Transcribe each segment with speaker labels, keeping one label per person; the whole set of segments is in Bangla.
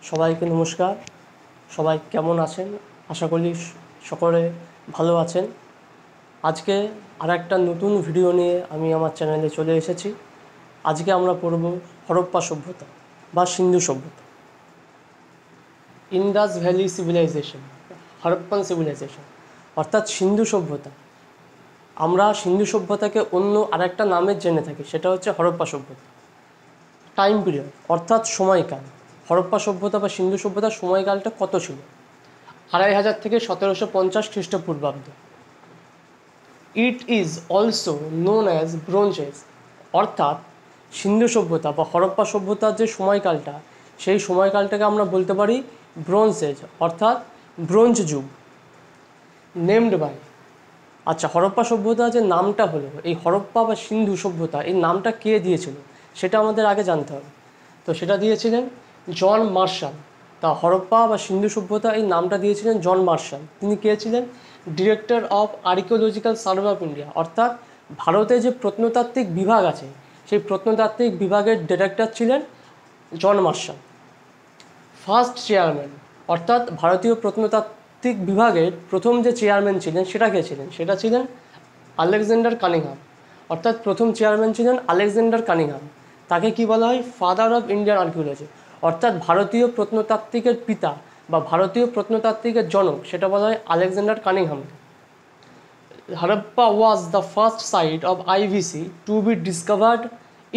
Speaker 1: সবাইকে নমস্কার। সবাই কেমন আছেন? আশা করি সকলে ভালো আছেন। আজকে আরেকটা নতুন ভিডিও নিয়ে আমি আমার চ্যানেলে চলে এসেছি। আজকে আমরা পড়ব হরপ্পা সভ্যতা বা সিন্ধু সভ্যতা, Indus valley civilization, Harappan civilization অর্থাৎ সিন্ধু সভ্যতা। আমরা সিন্ধু সভ্যতাকে অন্য আরেকটা নামে জেনে থাকি, সেটা হচ্ছে হরপ্পা সভ্যতা। টাইম পিরিয়ড অর্থাৎ সময়কাল, হরপ্পা সভ্যতা বা সিন্ধু সভ্যতার সময়কালটা কত ছিল? 2500 থেকে 1750 খ্রিস্টপূর্বাব্দ। It is also known as bronze age, অর্থাৎ সিন্ধু সভ্যতা বা হরপ্পা সভ্যতার যে সময়কালটা, সেই সময়কালটাকে আমরা বলতে পারি ব্রোঞ্জ এজ অর্থাৎ ব্রোঞ্জ যুগ। নেমড বাই, আচ্ছা হরপ্পা সভ্যতা যে নামটা হলো, এই হরপ্পা বা সিন্ধু সভ্যতা এই নামটা কে দিয়েছিল সেটা আমাদের আগে জানতে হবে। তো সেটা দিয়েছিলেন জন মার্শাল। তা হরপ্পা বা সিন্ধু সভ্যতা এই নামটা দিয়েছিলেন জন মার্শাল। তিনি কে ছিলেন? Director of archaeological survey of India, অর্থাৎ ভারতে যে প্রত্নতাত্ত্বিক বিভাগ আছে সেই প্রত্নতাত্ত্বিক বিভাগের ডিরেক্টর ছিলেন জন মার্শাল। ফার্স্ট চেয়ারম্যান, অর্থাৎ ভারতীয় প্রত্নতাত্ত্বিক বিভাগের প্রথম যে চেয়ারম্যান ছিলেন সেটা কে ছিলেন? সেটা ছিলেন আলেকজান্ডার কানিংহাম, অর্থাৎ প্রথম চেয়ারম্যান ছিলেন আলেকজান্ডার কানিংহাম। তাকে কি বলা হয়? ফাদার অফ ইন্ডিয়ান আর্কিওলজি, অর্থাৎ ভারতীয় প্রত্নতাত্ত্বিকের পিতা বা ভারতীয় প্রত্নতাত্ত্বিকের জনক, সেটা বলা হয় আলেকজান্ডার কানিংহামকে। Harappa was the first site of IVC to be discovered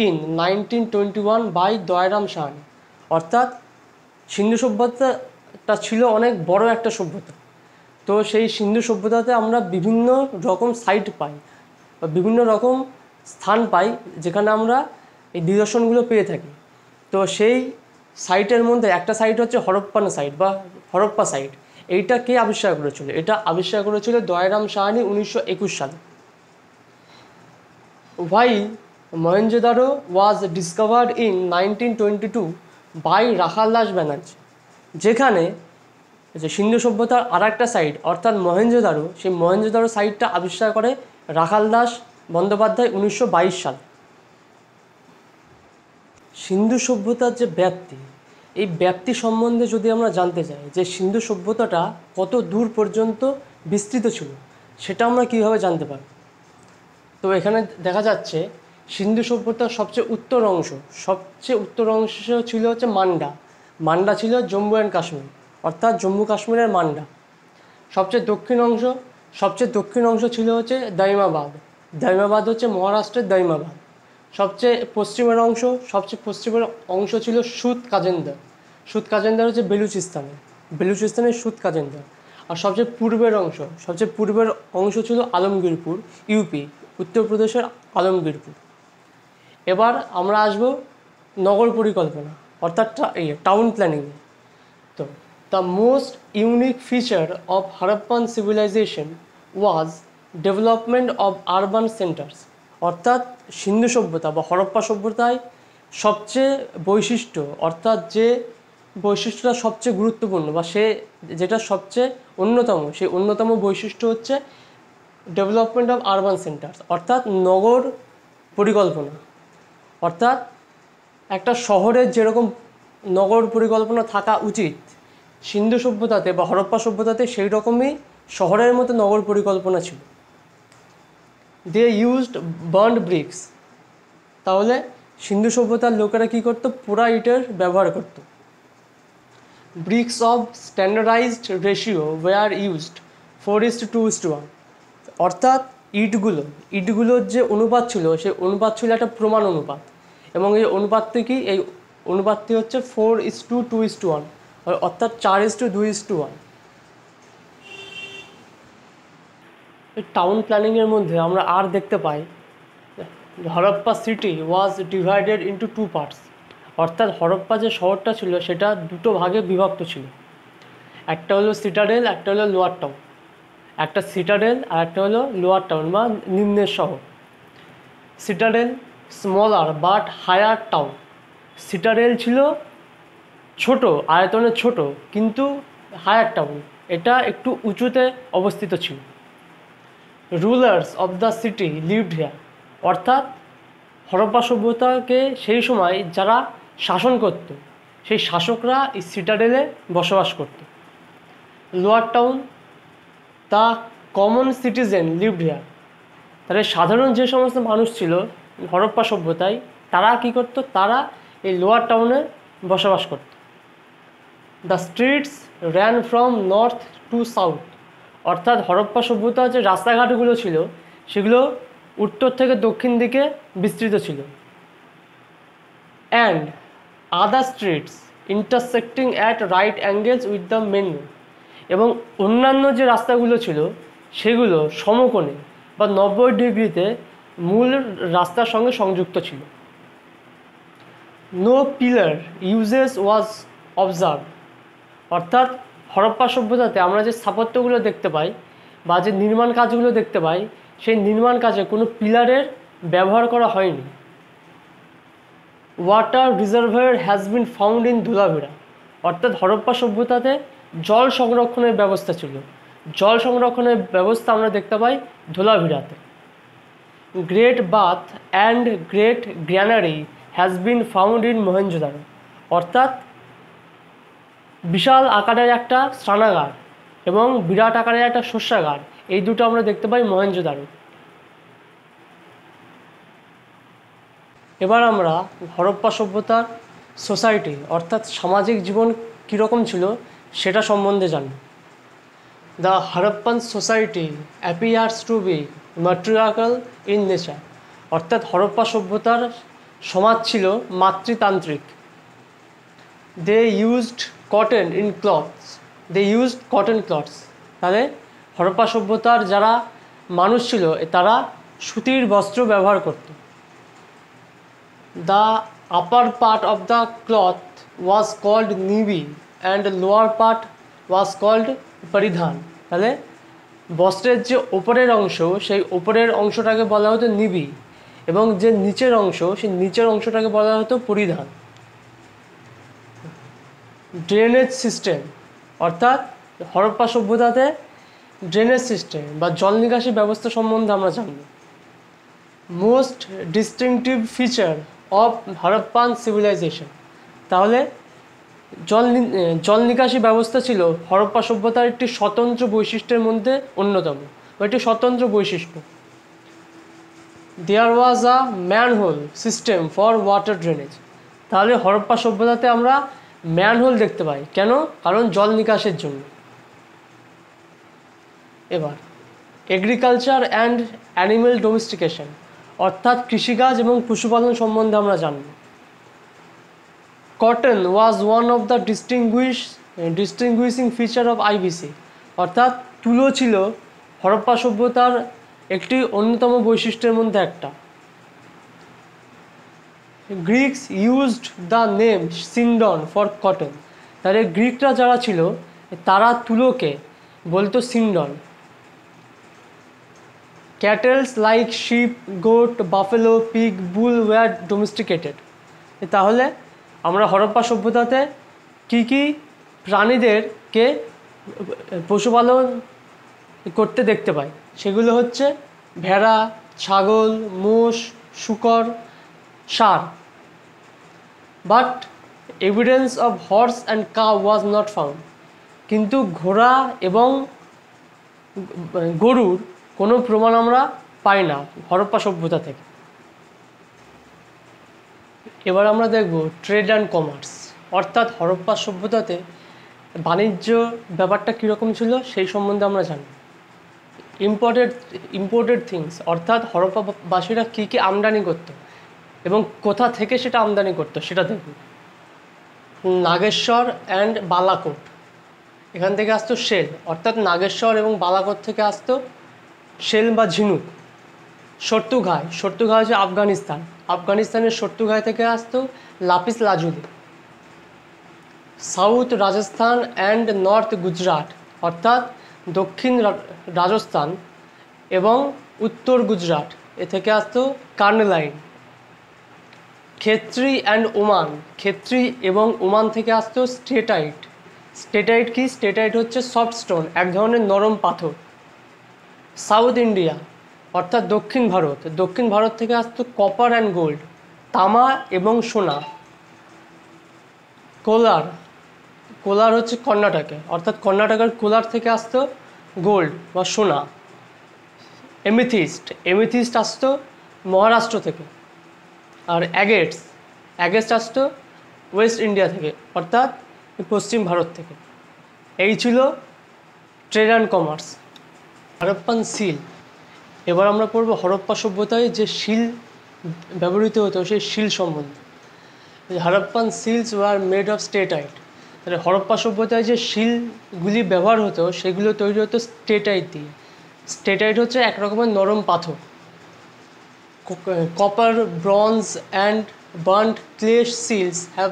Speaker 1: in 1921 by Dayaram Sahni, অর্থাৎ সিন্ধু সভ্যতাটা ছিল অনেক বড় একটা সভ্যতা। তো সেই সিন্ধু সভ্যতাতে আমরা বিভিন্ন রকম সাইট পাই বা বিভিন্ন রকম স্থান পাই যেখানে আমরা এই নিদর্শনগুলো পেয়ে থাকি। তো সেই সাইটের মধ্যে একটা সাইট হচ্ছে হরপ্পান সাইট বা হরপ্পা সাইট। এইটা কে আবিষ্কার করেছিল? এটা আবিষ্কার করেছিল দয়ারাম সাহানি 1921 সালে। While Mohenjo-daro was discovered in 1922 by Rakhaldas Banerjee, যেখানে যে সিন্ধু সভ্যতার আর একটা সাইট অর্থাৎ মহেঞ্জোদারো, সেই মহেঞ্জোদারো সাইটটা আবিষ্কার করে রাখালদাস বন্দ্যোপাধ্যায় 1922 সালে। সিন্ধু সভ্যতার যে ব্যাপ্তি, এই ব্যাপ্তি সম্বন্ধে যদি আমরা জানতে চাই যে সিন্ধু সভ্যতাটা কত দূর পর্যন্ত বিস্তৃত ছিল, সেটা আমরা কীভাবে জানতে পারি? তো এখানে দেখা যাচ্ছে সিন্ধু সভ্যতার সবচেয়ে উত্তর অংশ ছিল হচ্ছে মান্ডা। মান্ডা ছিল জম্মু অ্যান্ড কাশ্মীর, অর্থাৎ জম্মু কাশ্মীরের মান্ডা। সবচেয়ে দক্ষিণ অংশ ছিল হচ্ছে দাইমাবাদ। দাইমাবাদ হচ্ছে মহারাষ্ট্রের দাইমাবাদ। সবচেয়ে পশ্চিমের অংশ ছিল সুত কাজেন্দার। সুত কাজেন্দার হচ্ছে বেলুচিস্তানের সুত কাজেন্দার। আর সবচেয়ে পূর্বের অংশ ছিল আলমগীরপুর, ইউপি, উত্তরপ্রদেশের আলমগীরপুর। এবার আমরা আসব নগর পরিকল্পনা অর্থাৎ টাউন প্ল্যানিংয়ে। তো the most unique feature of Harappan civilization was development of urban centres, অর্থাৎ সিন্ধু সভ্যতা বা হরপ্পা সভ্যতায় সবচেয়ে বৈশিষ্ট্য, অর্থাৎ যে বৈশিষ্ট্যটা সবচেয়ে গুরুত্বপূর্ণ বা যেটা সবচেয়ে অন্যতম, সেই অন্যতম বৈশিষ্ট্য হচ্ছে ডেভেলপমেন্ট অফ আরবান সেন্টার্স, অর্থাৎ নগর পরিকল্পনা। অর্থাৎ একটা শহরের যেরকম নগর পরিকল্পনা থাকা উচিত, সিন্ধু সভ্যতাতে বা হরপ্পা সভ্যতাতে সেই রকমই শহরের মতো নগর পরিকল্পনা ছিল। দে ইউজড বার্নড ব্রিক্স, তাহলে সিন্ধু সভ্যতার লোকেরা কী করতো? পোড়া ইটের ব্যবহার করতো। Bricks of standardized ratio were used 4:2:1, অর্থাৎ ইটগুলোর যে অনুপাত ছিল সেই অনুপাত ছিল একটা প্রমাণ অনুপাত, এবং এই অনুপাতটি হচ্ছে 4:2:1, অর্থাৎ 4:2:1। টাউন প্ল্যানিংয়ের মধ্যে আমরা আর দেখতে পাই Harappa city was divided into 2 parts, অর্থাৎ হরপ্পা যে শহরটা ছিল সেটা দুটো ভাগে বিভক্ত ছিল। একটা হলো সিটাডেল, একটা হলো লোয়ার টাউন। একটা সিটাডেল আর একটা হলো লোয়ার টাউন বা নিম্নের শহর। Citadel smaller but higher town. Citadel ছিল ছোট, আয়তনে ছোট, কিন্তু হায়ার টাউন, এটা একটু উঁচুতে অবস্থিত ছিল। Rulers of the city lived here, অর্থাৎ হরপ্পা সভ্যতাকে সেই সময় যারা শাসন করত সেই শাসকরা এই সিটাডেলে বসবাস করত। Lower town, the common citizen lived here. তাহলে সাধারণ যে সমস্ত মানুষ ছিল হরপ্পা সভ্যতায়, তারা কী করতো? তারা এই লোয়ার টাউনে বসবাস করত। The streets ran from north two south, অর্থাৎ হরপ্পা সভ্যতার যে রাস্তাঘাটগুলো ছিল সেগুলো উত্তর থেকে দক্ষিণ দিকে বিস্তৃত ছিল। And other streets intersecting at right angles with the main road, এবং অন্যান্য যে রাস্তাগুলো ছিল সেগুলো সমকোণে বা 90 ডিগ্রিতে মূল রাস্তার সঙ্গে সংযুক্ত ছিল। নো পিলার ইউজেস ওয়াজ অবজার্ভ, অর্থাৎ হরপ্পা সভ্যতাতে আমরা যে স্থাপত্যগুলো দেখতে পাই বা যে নির্মাণ কাজগুলো দেখতে পাই, সেই নির্মাণ কাজে কোনো পিলারের ব্যবহার করা হয়নি। Water reservoir has been found in Dholavira, অর্থাৎ হরপ্পা সভ্যতাতে জল সংরক্ষণের ব্যবস্থা ছিল। জল সংরক্ষণের ব্যবস্থা আমরা দেখতে পাই ধুলাভিরাতে। Great bath and great granary has been found in Mohenjodaro, অর্থাৎ বিশাল আকারের একটা স্নানাগার এবং বিরাট আকারের একটা শস্যাগার, এই দুটো আমরা দেখতে পাই মহেঞ্জোদারো। এবার আমরা হরপ্পা সভ্যতার সোসাইটি অর্থাৎ সামাজিক জীবন কীরকম ছিল সেটা সম্বন্ধে জানব। The Harappan society appears to be matriarchal in nature, অর্থাৎ হরপ্পা সভ্যতার সমাজ ছিল মাতৃতান্ত্রিক। They used cotton in clothes, they used cotton clothes, তাহলে হরপ্পা সভ্যতার যারা মানুষ ছিল তারা সুতির বস্ত্র ব্যবহার করত। The upper part of the cloth was called nibi and the lower part was called paridhan, তাহলে বস্ত্রের যে ওপরের অংশ সেই ওপরের অংশটাকে বলা হতো নিবি এবং যে নিচের অংশ সেই নিচের অংশটাকে বলা হতো পরিধান। ড্রেনেজ সিস্টেম, অর্থাৎ হরপ্পা সভ্যতাতে ড্রেনেজ সিস্টেম বা জল নিকাশি ব্যবস্থা সম্বন্ধে আমরা জানব। Most distinctive feature of Harappan civilization, তাহলে জল নিকাশি ব্যবস্থা ছিল হরপ্পা সভ্যতার একটি স্বতন্ত্র বৈশিষ্ট্যের মধ্যে অন্যতম বা একটি স্বতন্ত্র বৈশিষ্ট্য। There was a manhole system for water drainage, তাহলে হরপ্পা সভ্যতাতে আমরা ম্যানহোল দেখতে পাই, কেন? কারণ জল নিকাশের জন্য। এবার এগ্রিকালচার অ্যান্ড অ্যানিম্যাল ডোমেস্টিকেশন, অর্থাৎ কৃষিকাজ এবং পশুপালন সম্বন্ধে আমরা জানব। Cotton was one of the distinguishing feature of IBC, অর্থাৎ তুলো ছিল হরপ্পা সভ্যতার একটি অন্যতম বৈশিষ্ট্যের মধ্যে একটা। Greeks used the name sindon for cotton, তাহলে গ্রিকরা যারা ছিল তারা তুলোকে বলতো সিন্ডন। Cattles like sheep, goat, buffalo, pig, bull were domesticated, তাহলে আমরা হরপ্পা সভ্যতাতে কী কী প্রাণীদেরকে পশুপালন করতে দেখতে পাই, সেগুলো হচ্ছে ভেড়া, ছাগল, মোষ, শূকর, ষাঁড়। But evidence of horse and cow was not found, কিন্তু ঘোড়া এবং গরুর কোনো প্রমাণ আমরা পাই না হরপ্পা সভ্যতা থেকে। এবার আমরা দেখব ট্রেড অ্যান্ড কমার্স, অর্থাৎ হরপ্পা সভ্যতাতে বাণিজ্য ব্যাপারটা কীরকম ছিল সেই সম্বন্ধে আমরা জানি। ইম্পোর্টেড থিংস, অর্থাৎ হরপ্পাবাসীরা কী কী আমদানি করতো এবং কোথা থেকে সেটা আমদানি করতো সেটা দেখব। নাগেশ্বর অ্যান্ড বালাকোট, এখান থেকে আসতো শেল, অর্থাৎ নাগেশ্বর এবং বালাকোট থেকে আসতো শেল বা ঝিনুক। শর্তুঘাই হচ্ছে আফগানিস্তানের শর্তুঘাই থেকে আসতো lapis lazuli. South Rajasthan and north Gujarat, অর্থাৎ দক্ষিণ রাজস্থান এবং উত্তর গুজরাট এ থেকে আসতো কার্নেলাইন। খেত্রি অ্যান্ড ওমান, খেত্রি এবং ওমান থেকে আসতো স্টেটাইট। স্টেটাইট কি? স্টেটাইট হচ্ছে সফট স্টোন, এক ধরনের নরম পাথর। সাউথ ইন্ডিয়া অর্থাৎ দক্ষিণ ভারত থেকে আসতো কপার অ্যান্ড গোল্ড, তামা এবং সোনা। কোলার, কোলার হচ্ছে কর্ণাটকে, অর্থাৎ কর্ণাটকের কোলার থেকে আসতো গোল্ড বা সোনা। এমিথিস্ট, এমিথিস্ট আসতো মহারাষ্ট্র থেকে। আর অ্যাগেটস, অ্যাগেটস আসতো ওয়েস্ট ইন্ডিয়া থেকে, অর্থাৎ পশ্চিম ভারত থেকে। এই ছিল trade and commerce. Harappan seal. এবার আমরা পড়ব হরপ্পা সভ্যতায় যে শিল ব্যবহৃত হতো সেই শিল সম্বন্ধে। Harappan seals were made of steatite. তাহলে হরপ্পা সভ্যতায় যে শিলগুলি ব্যবহার হতো সেগুলো তৈরি হতো স্টেটাইট দিয়ে। স্টেটাইট হচ্ছে এক রকমের নরম পাথর। Copper, bronze and burnt clay seals have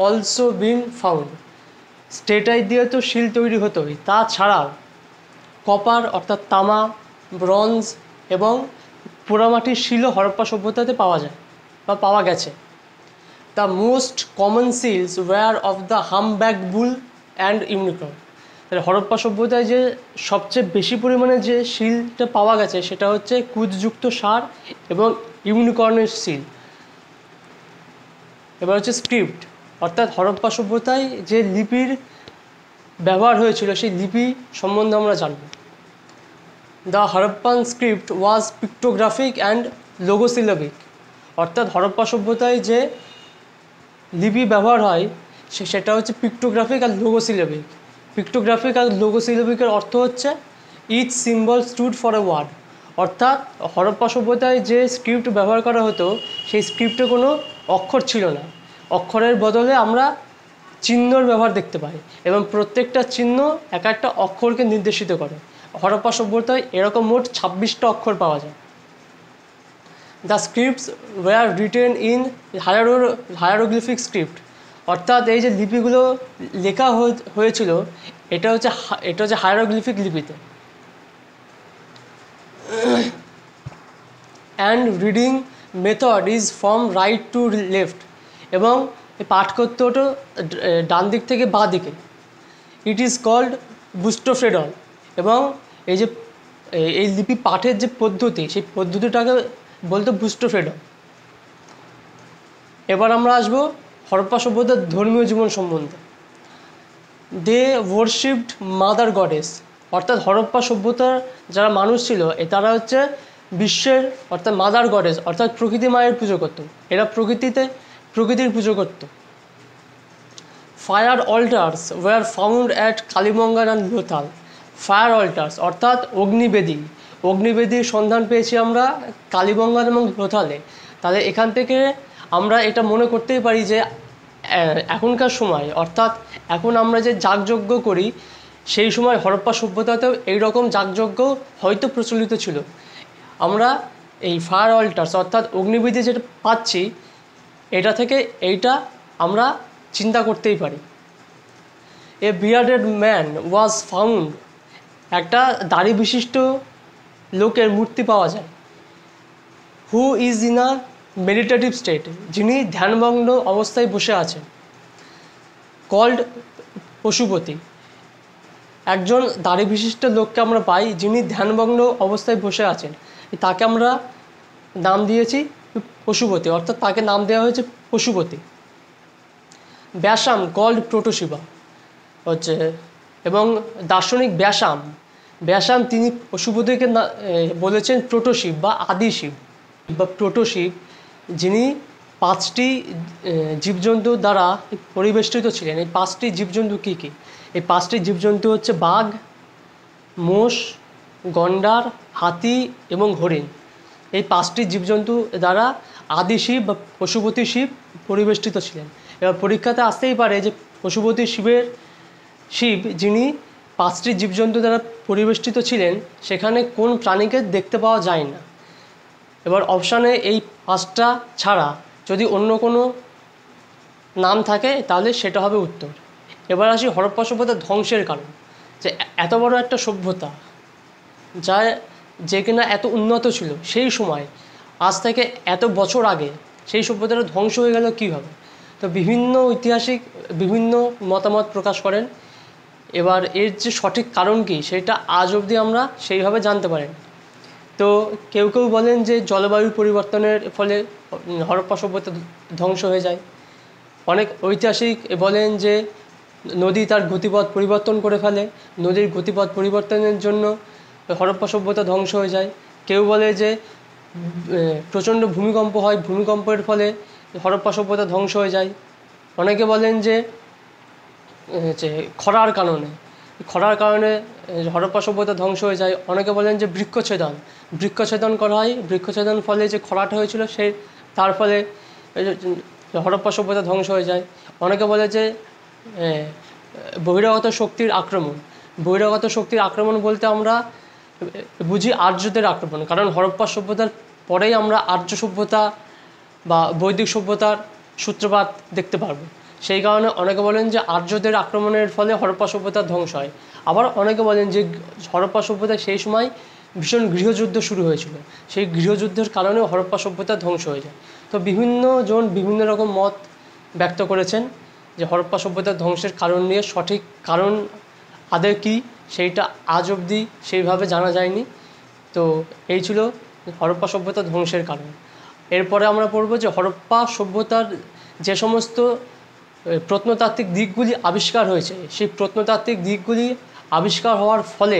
Speaker 1: also been found. Steatite দিয়ে তো শিল তৈরি হতোই, তাছাড়াও কপার অর্থাৎ তামা, ব্রঞ্জ এবং পোড়ামাটির শিলও হরপ্পা সভ্যতাতে পাওয়া যায় বা পাওয়া গেছে। The most common seals were of the humpbacked bull and unicorn. তাহলে হরপ্পা সভ্যতায় যে সবচেয়ে বেশি পরিমাণে যে শিলটা পাওয়া গেছে সেটা হচ্ছে কুঁজযুক্ত ষাঁড় এবং ইউনিকর্নের শিল। এবার হচ্ছে স্ক্রিপ্ট, অর্থাৎ হরপ্পা সভ্যতায় যে লিপির ব্যবহার হয়েছিল সেই লিপি সম্বন্ধে আমরা জানব। The Harappan script was pictographic and logosyllabic. অর্থাৎ হরপ্পা সভ্যতায় যে লিপি ব্যবহার হয় সেটা হচ্ছে পিক্টোগ্রাফিক আর লোগোসিলাবিক। পিক্টোগ্রাফিক আর লোগোসিলাবিকের অর্থ হচ্ছে each symbol stood for a word. অর্থাৎ হরপ্পা সভ্যতায় যে স্ক্রিপ্ট ব্যবহার করা হতো সেই স্ক্রিপ্টে কোনো অক্ষর ছিল না। অক্ষরের বদলে আমরা চিহ্নর ব্যবহার দেখতে পাই এবং প্রত্যেকটা চিহ্ন এক একটা অক্ষরকে নির্দেশিত করে। হরপ্পা সভ্যতায় এরকম মোট 26টা অক্ষর পাওয়া যায়। The scripts were written in hieroglyphic script. অর্থাৎ এই যে লিপিগুলো লেখা হয়েছিল এটা হচ্ছে হায়ারোগ্লিফিক লিপিতে। And reading method is from right to left. এবং পাঠ করতে হতো ডান দিক থেকে বাঁ দিকে। It is called boustrophedon. এবং এই লিপি পাঠের যে পদ্ধতি সেই পদ্ধতিটাকে বলতো বুস্টোফ্রেডন। এবার আমরা আসবো হরপ্পা সভ্যতার ধর্মীয় জীবন সম্বন্ধে। দে ওয়ারশিপড মাদার গডেস। অর্থাৎ হরপ্পা সভ্যতার যারা মানুষ ছিল তারা হচ্ছে বিশ্বের অর্থাৎ মাদার গডেস অর্থাৎ প্রকৃতি মায়ের পুজো করত। এরা প্রকৃতির পুজো করত। Fire altars were found at Kalibangan and Lothal. Fire altars অর্থাৎ অগ্নিবেদীর সন্ধান পেয়েছি আমরা কালিমঙ্গার এবং লোথালে। তাহলে এখান থেকে আমরা এটা মনে করতেই পারি যে এখনকার সময় অর্থাৎ এখন আমরা যে যাগযজ্ঞ করি সেই সময় হরপ্পা সভ্যতাতেও এইরকম যাগযজ্ঞ হয়তো প্রচলিত ছিল। আমরা এই ফায়ার অল্টার্স অর্থাৎ অগ্নিবেদী যেটা পাচ্ছি এটা থেকে এইটা আমরা চিন্তা করতেই পারি। এ বিয়ার্ডেড ম্যান ওয়াজ ফাউন্ড। একটা দাড়ি বিশিষ্ট লোকের মূর্তি পাওয়া যায়। Who is in a meditative state. যিনি ধ্যানমগ্ন অবস্থায় বসে আছেন। কল্ড পশুপতি। একজন দাড়ি বিশিষ্ট লোককে আমরা পাই যিনি ধ্যানমগ্ন অবস্থায় বসে আছেন, তাকে আমরা নাম দিয়েছি পশুপতি, অর্থাৎ তাকে নাম দেওয়া হয়েছে পশুপতি। ব্যাসাম কল্ড প্রোটোশিবা হচ্ছে, এবং দার্শনিক ব্যাসাম তিনি পশুপতিকে বলেছেন প্রোটোশিব বা আদিশিব বা প্রোটোশিব, যিনি 5টি জীবজন্তু দ্বারা পরিবেষ্টিত ছিলেন। এই 5টি জীবজন্তু কী কী? এই 5টি জীবজন্তু হচ্ছে বাঘ, মোষ, গন্ডার, হাতি এবং হরিণ। এই 5টি জীবজন্তু দ্বারা আদিশিব বা পশুপতি শিব পরিবেষ্টিত ছিলেন। এবার পরীক্ষাতে আসতেই পারে যে পশুপতি শিব যিনি 5টি জীবজন্তু দ্বারা পরিবেষ্টিত ছিলেন সেখানে কোন প্রাণীকে দেখতে পাওয়া যায় না। এবার অপশানে এই 5টা ছাড়া যদি অন্য কোনো নাম থাকে তাহলে সেটা হবে উত্তর। এবার আসি হরপ্পা সভ্যতার ধ্বংসের কারণ। যে এত বড় একটা সভ্যতা যে কিনা এত উন্নত ছিল সেই সময়, আজ থেকে এত বছর আগে সেই সভ্যতাটা ধ্বংস হয়ে গেল কীভাবে? তো বিভিন্ন ঐতিহাসিক বিভিন্ন মতামত প্রকাশ করেন। এবার এর যে সঠিক কারণ কী সেটা আজ অবধি আমরা সেইভাবে জানতে পারি না। তো কেউ বলেন যে জলবায়ু পরিবর্তনের ফলে হরপ্পা সভ্যতা ধ্বংস হয়ে যায়। অনেক ঐতিহাসিক বলেন যে নদী তার গতিপথ পরিবর্তন করে ফেলে, নদীর গতিপথ পরিবর্তনের জন্য হরপ্পা সভ্যতা ধ্বংস হয়ে যায়। কেউ বলে যে প্রচণ্ড ভূমিকম্প হয়, ভূমিকম্পের ফলে হরপ্পা সভ্যতা ধ্বংস হয়ে যায়। অনেকে বলেন যে খরার কারণে হরপ্পা সভ্যতা ধ্বংস হয়ে যায়। অনেকে বলেন যে বৃক্ষছেদন করা হয়, বৃক্ষছেদন ফলে যে খরাটা হয়েছিল তার ফলে হরপ্পা সভ্যতা ধ্বংস হয়ে যায়। অনেকে বলে যে বহিরাগত শক্তির আক্রমণ বলতে আমরা বুঝি আর্যদের আক্রমণ, কারণ হরপ্পা সভ্যতার পরেই আমরা আর্য সভ্যতা বা বৈদিক সভ্যতার সূত্রপাত দেখতে পারবো। সেই কারণে অনেকে বলেন যে আর্যদের আক্রমণের ফলে হরপ্পা সভ্যতার ধ্বংস হয়। আবার অনেকে বলেন যে হরপ্পা সভ্যতায় সেই সময় ভীষণ গৃহযুদ্ধ শুরু হয়েছিল, সেই গৃহযুদ্ধের কারণেও হরপ্পা সভ্যতা ধ্বংস হয়ে যায়। তো বিভিন্ন জন বিভিন্ন রকম মত ব্যক্ত করেছেন যে হরপ্পা সভ্যতার ধ্বংসের কারণ নিয়ে। সঠিক কারণ আদৌ কী সেইটা আজ অবধি সেইভাবে জানা যায়নি। তো এই ছিল হরপ্পা সভ্যতা ধ্বংসের কারণ। এরপরে আমরা পড়ব যে হরপ্পা সভ্যতার যে সমস্ত প্রত্নতাত্ত্বিক দিকগুলি আবিষ্কার হয়েছে, সেই প্রত্নতাত্ত্বিক দিকগুলি আবিষ্কার হওয়ার ফলে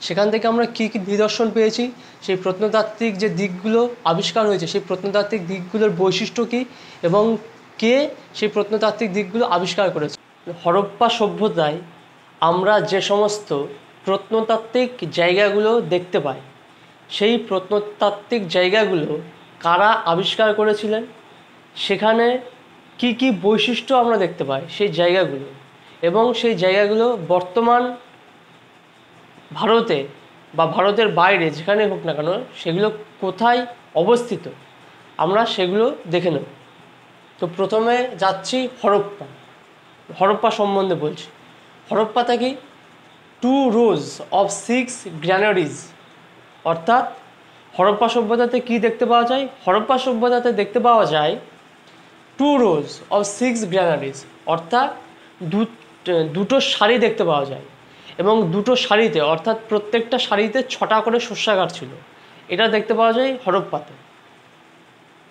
Speaker 1: সেখান থেকে আমরা কী কী নিদর্শন পেয়েছি, সেই প্রত্নতাত্ত্বিক যে দিকগুলো আবিষ্কার হয়েছে সেই প্রত্নতাত্ত্বিক দিকগুলোর বৈশিষ্ট্য কী এবং কে সেই প্রত্নতাত্ত্বিক দিকগুলো আবিষ্কার করেছে। হরপ্পা সভ্যতায় আমরা যে সমস্ত প্রত্নতাত্ত্বিক জায়গাগুলো দেখতে পাই, সেই প্রত্নতাত্ত্বিক জায়গাগুলো কারা আবিষ্কার করেছিলেন, সেখানে কি কি বৈশিষ্ট্য আমরা দেখতে পাই সেই জায়গাগুলো, এবং সেই জায়গাগুলো বর্তমান ভারতে বা ভারতের বাইরে যেখানে হোক না কেন সেগুলো কোথায় অবস্থিত, আমরা সেগুলো দেখে নেব। তো প্রথমে যাচ্ছি হরপ্পা সম্বন্ধে বলছি। হরপ্পাতে কি 2 rows of 6 granaries, অর্থাৎ হরপ্পা সভ্যতাতে কি দেখতে পাওয়া যায়? হরপ্পা সভ্যতাতে দেখতে পাওয়া যায় 2 rows of 6 granaries, অর্থাৎ দুটো সারি দেখতে পাওয়া যায়, এবং দুটো সারিতে অর্থাৎ প্রত্যেকটা সারিতে 6টা করে শস্যাগার ছিল। এটা দেখতে পাওয়া যায় হরপ্পাতে।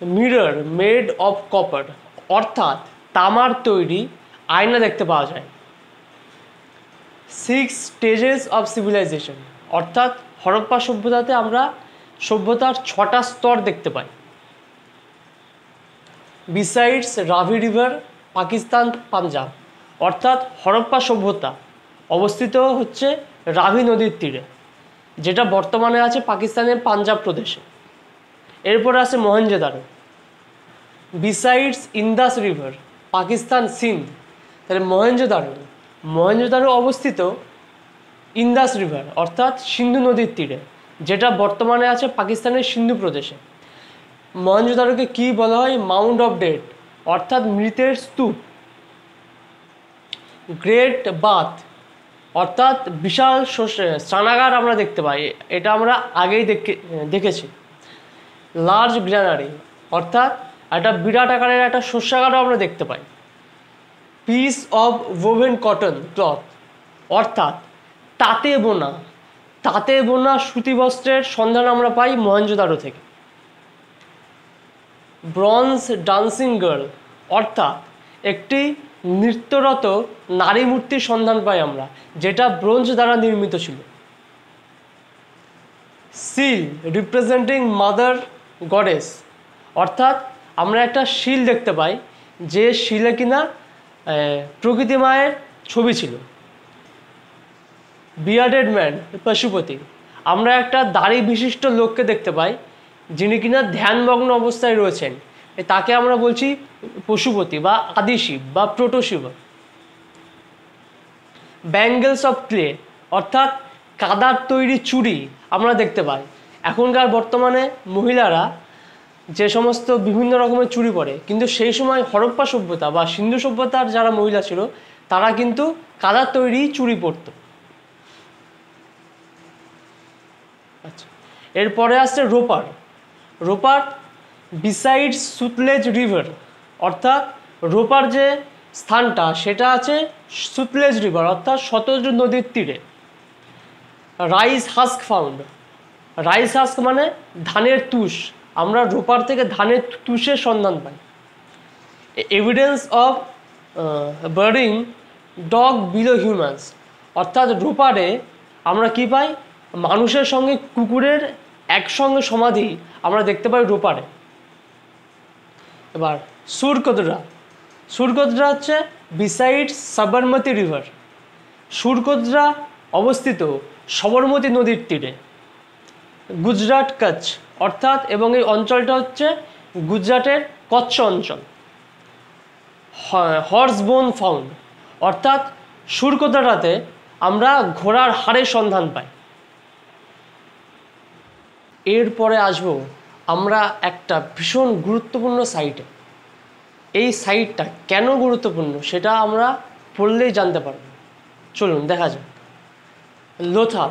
Speaker 1: মিরর মেড অফ কপার, অর্থাৎ তামার তৈরি আয়না দেখতে পাওয়া যায়। 6 stages of civilization, অর্থাৎ হরপ্পা সভ্যতাতে আমরা সভ্যতার 6টা স্তর দেখতে পাই। বিসাইডস রাভি রিভার, পাকিস্তান, পাঞ্জাব, অর্থাৎ হরপ্পা সভ্যতা অবস্থিত হচ্ছে রাভি নদীর তীরে, যেটা বর্তমানে আছে পাকিস্তানের পাঞ্জাব প্রদেশে। এরপরে আছে Mohenjodaro. Besides Indus river, Pakistan, Sindh. তাহলে মহেঞ্জোদারো অবস্থিত ইন্দাস রিভার অর্থাৎ সিন্ধু নদীর তীরে, যেটা বর্তমানে আছে পাকিস্তানের সিন্ধু প্রদেশে। মহেঞ্জোদারোকে কি বলা হয়? মাউন্ট অফ ডেড, অর্থাৎ মৃতের স্তূপ। গ্রেট বাথ, অর্থাৎ বিশাল স্নানাগার আমরা দেখতে পাই, এটা আমরা আগেই দেখেছি। লার্জ গ্র্যানারি, অর্থাৎ একটা বিরাট আকারের একটা শস্যাগারও আমরা দেখতে পাই। Piece of woven cotton cloth, অর্থাৎ তাঁতে বোনা সুতি বস্ত্রের সন্ধান আমরা পাই মহেঞ্জোদারো থেকে। ব্রঞ্জ ডান্সিং গার্ল, অর্থাৎ একটি নৃত্যরত নারী মূর্তির সন্ধান পাই আমরা, যেটা ব্রোঞ্জ দ্বারা নির্মিত ছিল। সিল রিপ্রেজেন্টিং মাদার গডেস, অর্থাৎ আমরা একটা শিল দেখতে পাই যে শিলে কিনা প্রকৃতি মায়ের ছবি ছিল। বিয়ার্ডেড ম্যান, পশুপতি, আমরা একটা দাড়ি বিশিষ্ট লোককে দেখতে পাই যিনি কিনা ধ্যানমগ্ন অবস্থায় রয়েছেন, তাকে আমরা বলছি পশুপতি বা আদিশিব বা প্রোটোশিব। ব্যাঙ্গেলস অফ ক্লে, অর্থাৎ কাদার তৈরি চুড়ি আমরা দেখতে পাই। এখনকার বর্তমানে মহিলারা যে সমস্ত বিভিন্ন রকমের চুড়ি পরে, কিন্তু সেই সময় হরপ্পা সভ্যতা বা সিন্ধু সভ্যতার যারা মহিলা ছিল তারা কিন্তু কাদার তৈরি চুড়ি পরত। আচ্ছা, এরপরে আসছে রোপার বিসাইডস সুতলেজ রিভার, অর্থাৎ রোপার যে স্থানটা সেটা আছে সুতলেজ রিভার অর্থাৎ সতলজ নদীর তীরে। Rice husk found, rice husk মানে ধানের তুষ, আমরা রোপার থেকে ধানের তুষের সন্ধান পাই। Evidence of burying dog below humans, অর্থাৎ রোপারে আমরা কি পাই, মানুষের সঙ্গে কুকুরের একসঙ্গে সমাধি আমরা দেখতে পাই রোপারে। এবার সুরকোদরা, সুরকোদরা হচ্ছে বিসাইড সাবরমতী রিভার, সুরকোদরা অবস্থিত সবরমতী নদীর তীরে। গুজরাট কচ্ছ, অর্থাৎ এবং এই অঞ্চলটা হচ্ছে গুজরাটের কচ্ছ অঞ্চল। হর্সবোন ফাউন্ড, অর্থাৎ সুরকোদরাতে আমরা ঘোড়ার হাড়ের সন্ধান পাই। এরপরে আসবো আমরা একটা ভীষণ গুরুত্বপূর্ণ সাইটে। এই সাইটটা কেন গুরুত্বপূর্ণ সেটা আমরা পড়লেই জানতে পারব। চলুন দেখা যাক। লোথাল,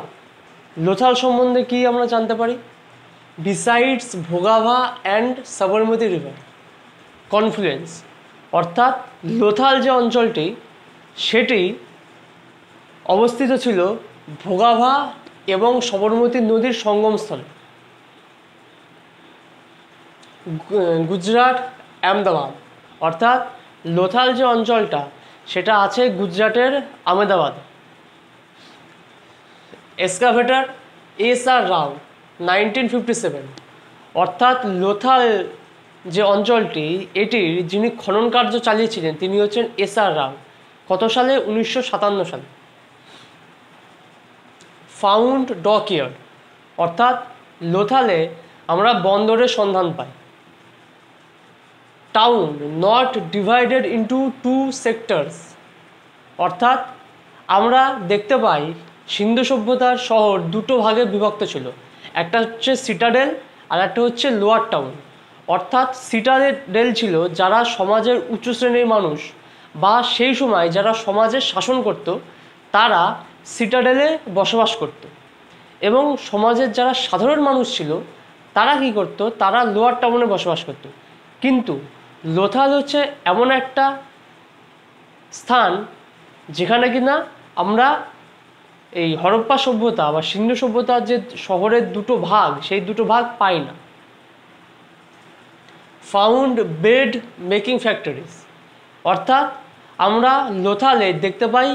Speaker 1: লোথাল সম্বন্ধে কি আমরা জানতে পারি? Besides Bhogava and Sabarmati river confluence, অর্থাৎ লোথাল যে অঞ্চলটি সেটি অবস্থিত ছিল ভোগাভা এবং সবরমতী নদীর সঙ্গমস্থলে। গুজরাট আহমেদাবাদ, অর্থাৎ লোথাল যে অঞ্চলটা সেটা আছে গুজরাটের আহমেদাবাদে। Excavator S.R.. রাও 1957, অর্থাৎ লোথাল যে অঞ্চলটি এটির যিনি খনন কার্য চালিয়েছিলেন তিনি হচ্ছেন এস.আর. রাও। কত সালে? 1957 সালে। ফাউন্ড ডকইয়ার্ড, অর্থাৎ লোথালে আমরা বন্দরের সন্ধান পাই। Town not divided into two sectors, অর্থাৎ আমরা দেখতে পাই সিন্ধু সভ্যতার শহর দুটো ভাগে বিভক্ত ছিল, একটা হচ্ছে সিটাডেল আর একটা হচ্ছে লোয়ার টাউন। অর্থাৎ সিটাডেল ছিল যারা সমাজের উচ্চ শ্রেণীর মানুষ বা সেই সময় যারা সমাজের শাসন করত তারা সিটাডেলে বসবাস করত, এবং সমাজের যারা সাধারণ মানুষ ছিল তারা কি করত, তারা লোয়ার টাউনে বসবাস করত। কিন্তু লোথাল হচ্ছে এমন একটা স্থান যেখানে কিনা আমরা এই হরপ্পা সভ্যতা বা সিন্ধু সভ্যতার যে শহরের দুটো ভাগ সেই দুটো ভাগ পাই না। ফাউন্ড বেড মেকিং ফ্যাক্টরিজ, অর্থাৎ আমরা লোথালে দেখতে পাই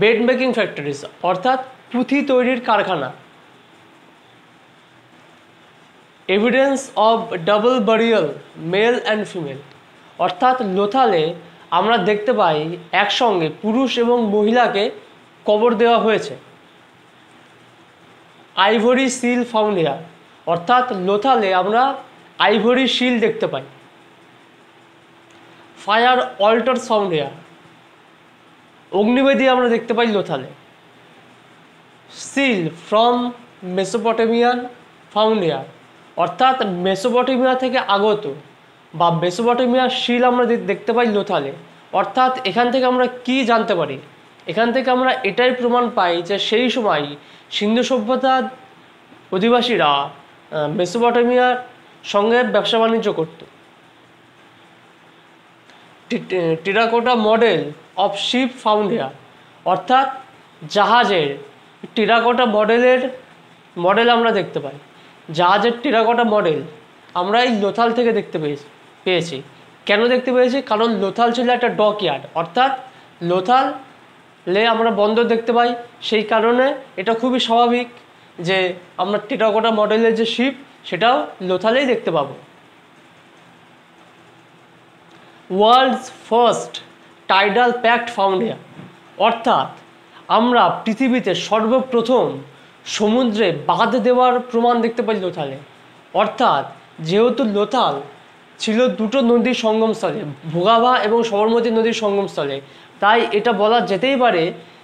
Speaker 1: বেড মেকিং ফ্যাক্টরিজ, অর্থাৎ পুঁথি তৈরির কারখানা। Evidence of double burial male and female, অর্থাৎ লোথালে আমরা দেখতে পাই একসঙ্গে পুরুষ এবং মহিলাকে কবর দেওয়া হয়েছে। আইভরি সিল ফাউন্ড হিয়ার, অর্থাৎ লোথালে আমরা আইভরি শিল দেখতে পাই। ফায়ার অল্টারস ফাউন্ড হিয়ার, অগ্নিবেদী আমরা দেখতে পাই লোথালে। Seal from Mesopotamian found here, অর্থাৎ মেসোপটেমিয়া থেকে আগত বা মেসোপটেমিয়ার শিল আমরা দেখতে পাই লোথালে। অর্থাৎ এখান থেকে আমরা কি জানতে পারি? এখান থেকে আমরা এটাই প্রমাণ পাই যে সেই সময় সিন্ধু সভ্যতার অধিবাসীরা মেসোপটেমিয়ার সঙ্গে ব্যবসা বাণিজ্য করত। Terracotta model of ship found here, অর্থাৎ জাহাজের টেরাকোটা মডেল আমরা দেখতে পাই। জাহাজের টেরাকোটা মডেল আমরা এই লোথাল থেকে দেখতে পেয়েছি। কেন দেখতে পেয়েছি? কারণ লোথাল ছিল একটা ডকইয়ার্ড, অর্থাৎ লোথালে আমরা বন্দর দেখতে পাই, সেই কারণে এটা খুবই স্বাভাবিক যে আমরা টেরাকোটা মডেলের যে শিপ সেটাও লোথালেই দেখতে পাবো। World's first tidal pact found here, অর্থাৎ আমরা পৃথিবীতে সর্বপ্রথম সমুদ্রে বাঁধ দেওয়ার প্রমাণ দেখতে পাই লোথালে। অর্থাৎ যেহেতু লোথাল ছিল দুটো নদীর সঙ্গমস্থলে, ভোগাভা এবং সবরমতী নদীর সঙ্গমস্থলে, তাই এটা বলা যেতেই পারে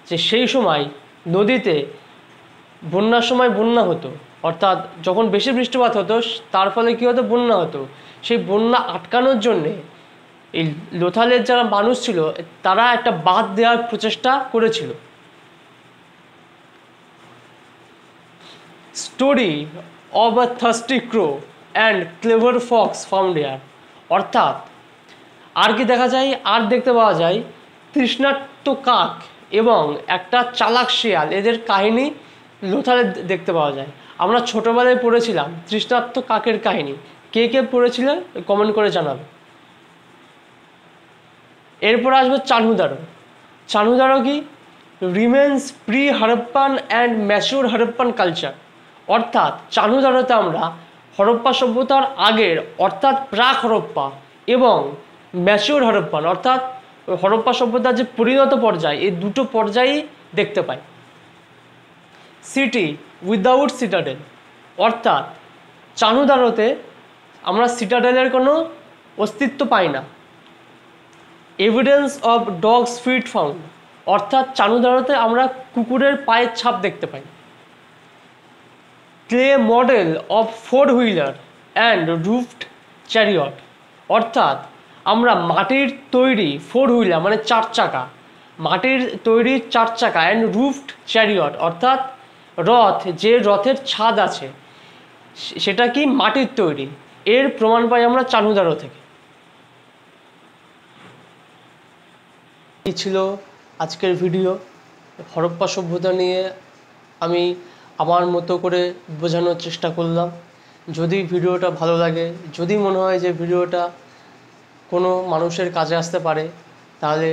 Speaker 1: যে সেই সময় নদীতে বন্যার সময় বন্যা হতো, অর্থাৎ যখন বেশি বৃষ্টিপাত হতো তার ফলে কী হতো, বন্যা হতো। সেই বন্যা আটকানোর জন্যে এই লোথালের যারা মানুষ ছিল তারা একটা বাঁধ দেওয়ার প্রচেষ্টা করেছিল। Story of a thirsty crow and clever fox found here, অর্থাৎ আর কি দেখা যায়, আর দেখতে পাওয়া যায় তৃষ্ণার্ত কাক এবং একটা চালাক শিয়াল, এদের কাহিনী লোথালে দেখতে পাওয়া যায়। আমরা ছোটোবেলায় পড়েছিলাম তৃষ্ণার্ত কাকের কাহিনী। কে কে পড়েছিলেন কমেন্ট করে জানাবে। এরপর আসবে চানুদারো। চানুদারো কি? Remains pre Harappan and mature Harappan culture. অর্থাৎ চানুদারোতে আমরা হরপ্পা সভ্যতার আগের অর্থাৎ প্রাক হরপ্পা এবং ম্যাচিউর হরপ্পান অর্থাৎ হরপ্পা সভ্যতার যে পরিণত পর্যায়, এই দুটো পর্যায়ই দেখতে পাই। সিটি উইদাউট সিটাডেল, অর্থাৎ চানুদারোতে আমরা সিটাডেলের কোনো অস্তিত্ব পাই না। Evidence of dogs feet found, অর্থাৎ চানুদারোতে আমরা কুকুরের পায়ের ছাপ দেখতে পাই। Clay model of four wheeler and roofed chariot, অর্থাৎ আমরা মাটির তৈরি ফোর হুইলার মানে চার চাকা, মাটির তৈরি চার চাকা অ্যান্ড রুফড চ্যারিয়ট অর্থাৎ রথ, যে রথের ছাদ আছে সেটা কি মাটির তৈরি, এর প্রমাণ পাই আমরা চানুদারো থেকে। এই ছিল আজকের ভিডিও। হরপ্পা সভ্যতা নিয়ে আমি আমার মতো করে বোঝানোর চেষ্টা করলাম। যদি ভিডিওটা ভালো লাগে, যদি মনে হয় যে ভিডিওটা কোনো মানুষের কাজে আসতে পারে, তাহলে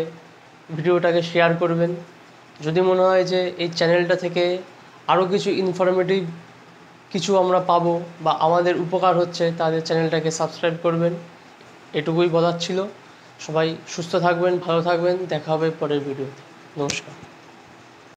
Speaker 1: ভিডিওটাকে শেয়ার করবেন। যদি মনে হয় যে এই চ্যানেলটা থেকে আরও কিছু ইনফরমেটিভ কিছু আমরা পাবো বা আমাদের উপকার হচ্ছে, তাহলে চ্যানেলটাকে সাবস্ক্রাইব করবেন। এটুকুই বলার ছিল। সবাই সুস্থ থাকবেন, ভালো থাকবেন, দেখা হবে পরের ভিডিওতে। নমস্কার।